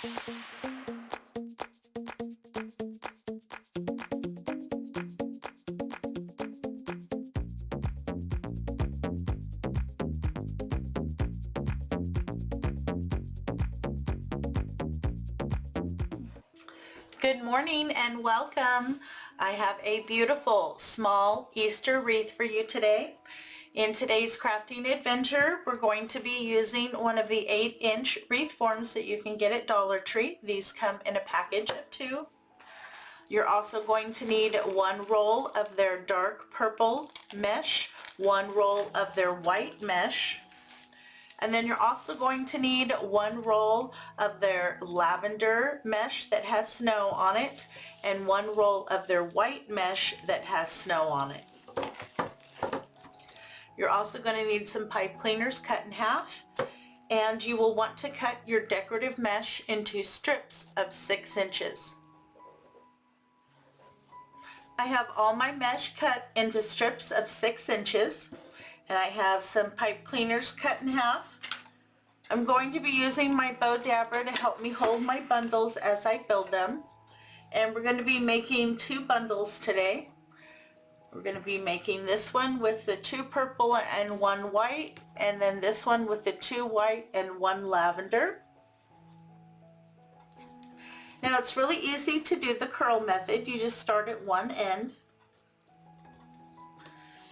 Good morning and welcome. I have a beautiful small Easter wreath for you today. In today's crafting adventure, we're going to be using one of the 8-inch wreath forms that you can get at Dollar Tree. These come in a package of 2. You're also going to need 1 roll of their dark purple mesh, 1 roll of their white mesh, and then you're also going to need 1 roll of their lavender mesh that has snow on it and 1 roll of their white mesh that has snow on it. You're also going to need some pipe cleaners cut in half, and you will want to cut your decorative mesh into strips of 6 inches. I have all my mesh cut into strips of 6 inches. And I have some pipe cleaners cut in half. I'm going to be using my bow dabber to help me hold my bundles as I build them. And we're going to be making 2 bundles today. We're going to be making this one with the 2 purple and 1 white, and then this one with the 2 white and 1 lavender. Now it's really easy to do the curl method. You just start at one end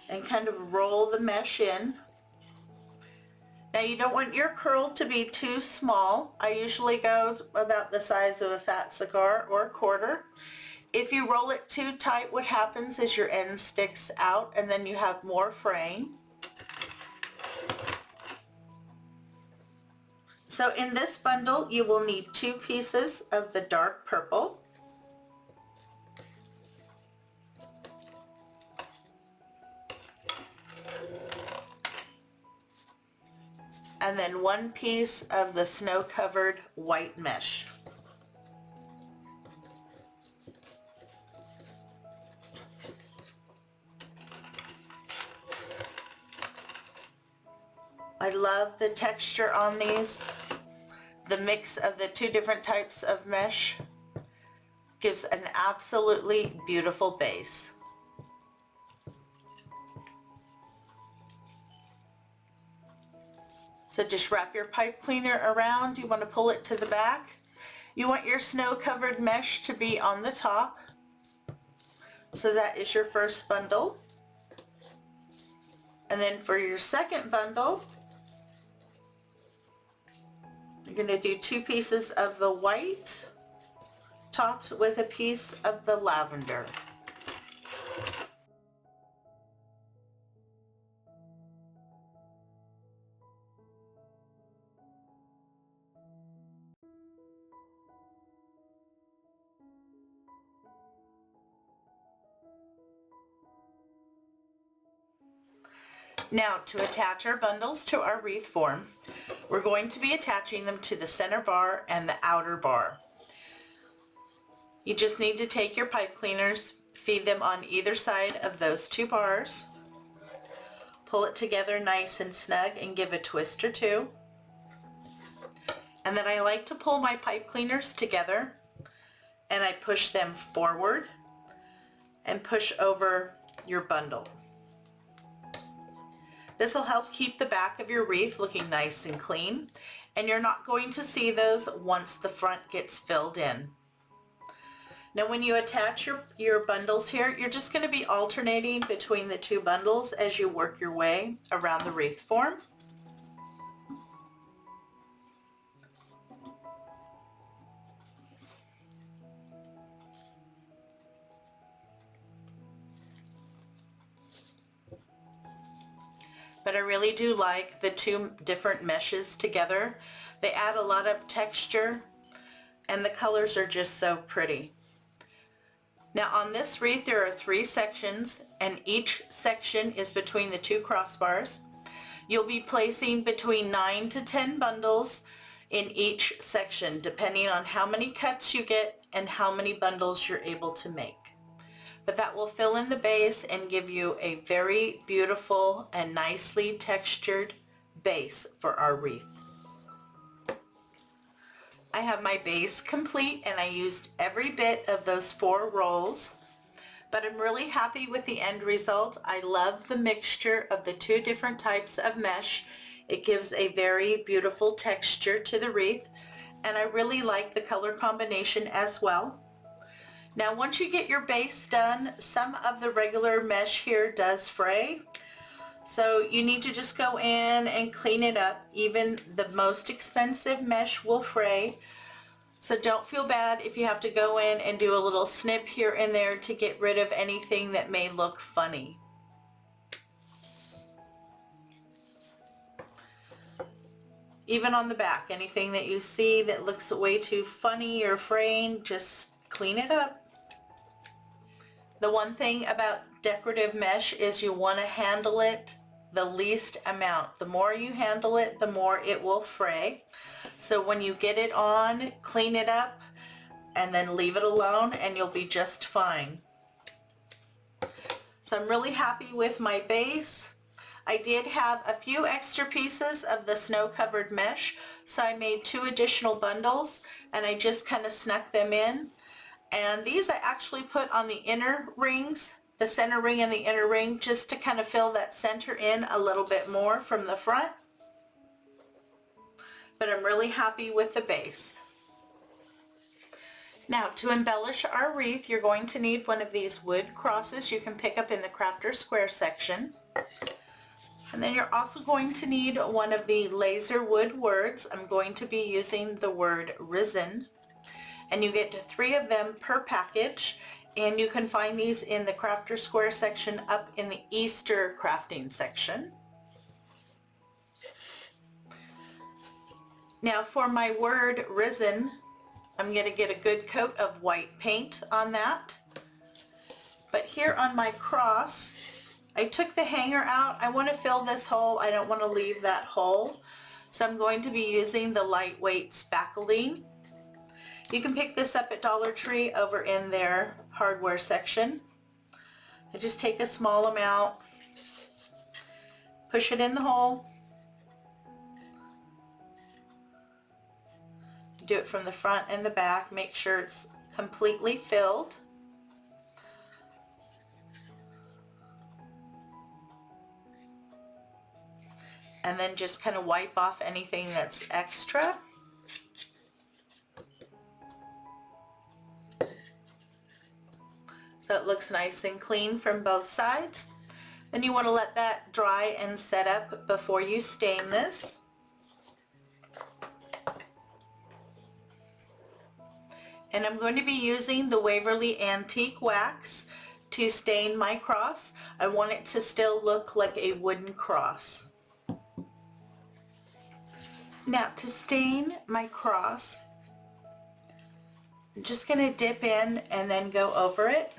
and kind of roll the mesh in. Now you don't want your curl to be too small. I usually go about the size of a fat cigar or a quarter. If you roll it too tight, what happens is your end sticks out and then you have more fraying. So in this bundle you will need 2 pieces of the dark purple, and then 1 piece of the snow-covered white mesh. I love the texture on these. The mix of the 2 different types of mesh gives an absolutely beautiful base. So just wrap your pipe cleaner around. You want to pull it to the back. You want your snow-covered mesh to be on the top. So that is your first bundle. And then for your second bundle, you're going to do 2 pieces of the white topped with a piece of the lavender. Now to attach our bundles to our wreath form, we're going to be attaching them to the center bar and the outer bar. You just need to take your pipe cleaners, feed them on either side of those 2 bars, pull it together nice and snug and give a twist or 2. And then I like to pull my pipe cleaners together and I push them forward and push over your bundle. This will help keep the back of your wreath looking nice and clean, and you're not going to see those once the front gets filled in. Now when you attach your bundles here, you're just going to be alternating between the 2 bundles as you work your way around the wreath form. But I really do like the 2 different meshes together. They add a lot of texture and the colors are just so pretty. Now on this wreath there are 3 sections and each section is between the 2 crossbars. You'll be placing between 9 to 10 bundles in each section depending on how many cuts you get and how many bundles you're able to make. But that will fill in the base and give you a very beautiful and nicely textured base for our wreath. I have my base complete and I used every bit of those 4 rolls, but I'm really happy with the end result. I love the mixture of the 2 different types of mesh. It gives a very beautiful texture to the wreath, and I really like the color combination as well. Now once you get your base done, some of the regular mesh here does fray. So you need to just go in and clean it up. Even the most expensive mesh will fray. So don't feel bad if you have to go in and do a little snip here and there to get rid of anything that may look funny. Even on the back, anything that you see that looks way too funny or fraying, just clean it up. The one thing about decorative mesh is you want to handle it the least amount. The more you handle it, the more it will fray. So when you get it on, clean it up and then leave it alone and you'll be just fine. So I'm really happy with my base. I did have a few extra pieces of the snow-covered mesh, so I made 2 additional bundles and I just kind of snuck them in. And these I actually put on the inner rings, the center ring and the inner ring, just to kind of fill that center in a little bit more from the front. But I'm really happy with the base. Now to embellish our wreath, you're going to need one of these wood crosses you can pick up in the Crafter Square section. And then you're also going to need one of the laser wood words. I'm going to be using the word Risen. And you get 3 of them per package, and you can find these in the Crafter Square section up in the Easter crafting section. Now for my word Risen, I'm going to get a good coat of white paint on that. But here on my cross, I took the hanger out. I want to fill this hole. I don't want to leave that hole. So I'm going to be using the lightweight spaculine. You can pick this up at Dollar Tree over in their hardware section. I just take a small amount, push it in the hole, do it from the front and the back, make sure it's completely filled. And then just kind of wipe off anything that's extra. So it looks nice and clean from both sides. Then you want to let that dry and set up before you stain this. And I'm going to be using the Waverly Antique Wax to stain my cross. I want it to still look like a wooden cross. Now to stain my cross, I'm just going to dip in and then go over it.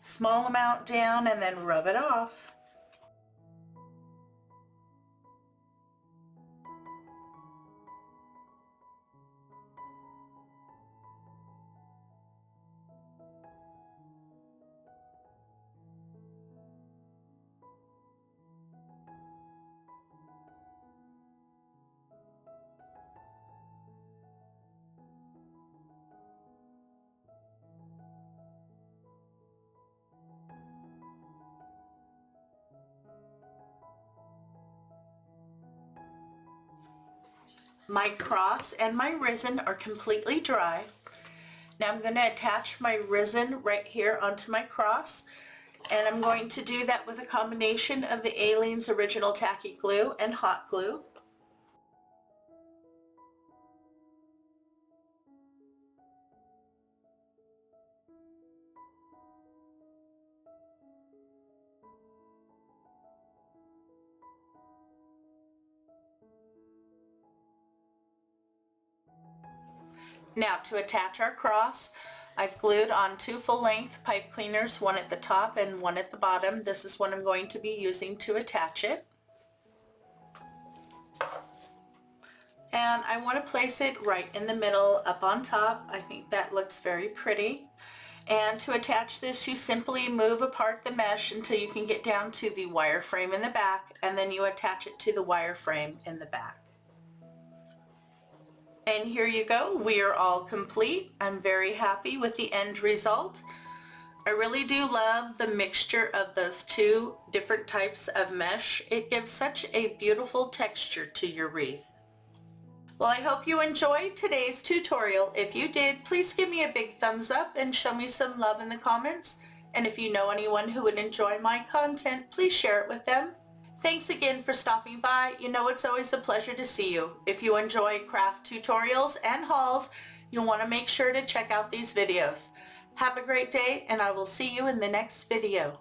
Small amount down and then rub it off. My cross and my Risen are completely dry. Now I'm going to attach my Risen right here onto my cross, and I'm going to do that with a combination of the Aleene's Original Tacky Glue and hot glue. Now to attach our cross, I've glued on 2 full-length pipe cleaners, one at the top and one at the bottom. This is what I'm going to be using to attach it. And I want to place it right in the middle up on top. I think that looks very pretty. And to attach this, you simply move apart the mesh until you can get down to the wire frame in the back, and then you attach it to the wire frame in the back. And here you go. We are all complete. I'm very happy with the end result. I really do love the mixture of those two different types of mesh. It gives such a beautiful texture to your wreath. Well, I hope you enjoyed today's tutorial. If you did, please give me a big thumbs up and show me some love in the comments. And if you know anyone who would enjoy my content, please share it with them. Thanks again for stopping by. You know it's always a pleasure to see you. If you enjoy craft tutorials and hauls, you'll want to make sure to check out these videos. Have a great day, and I will see you in the next video.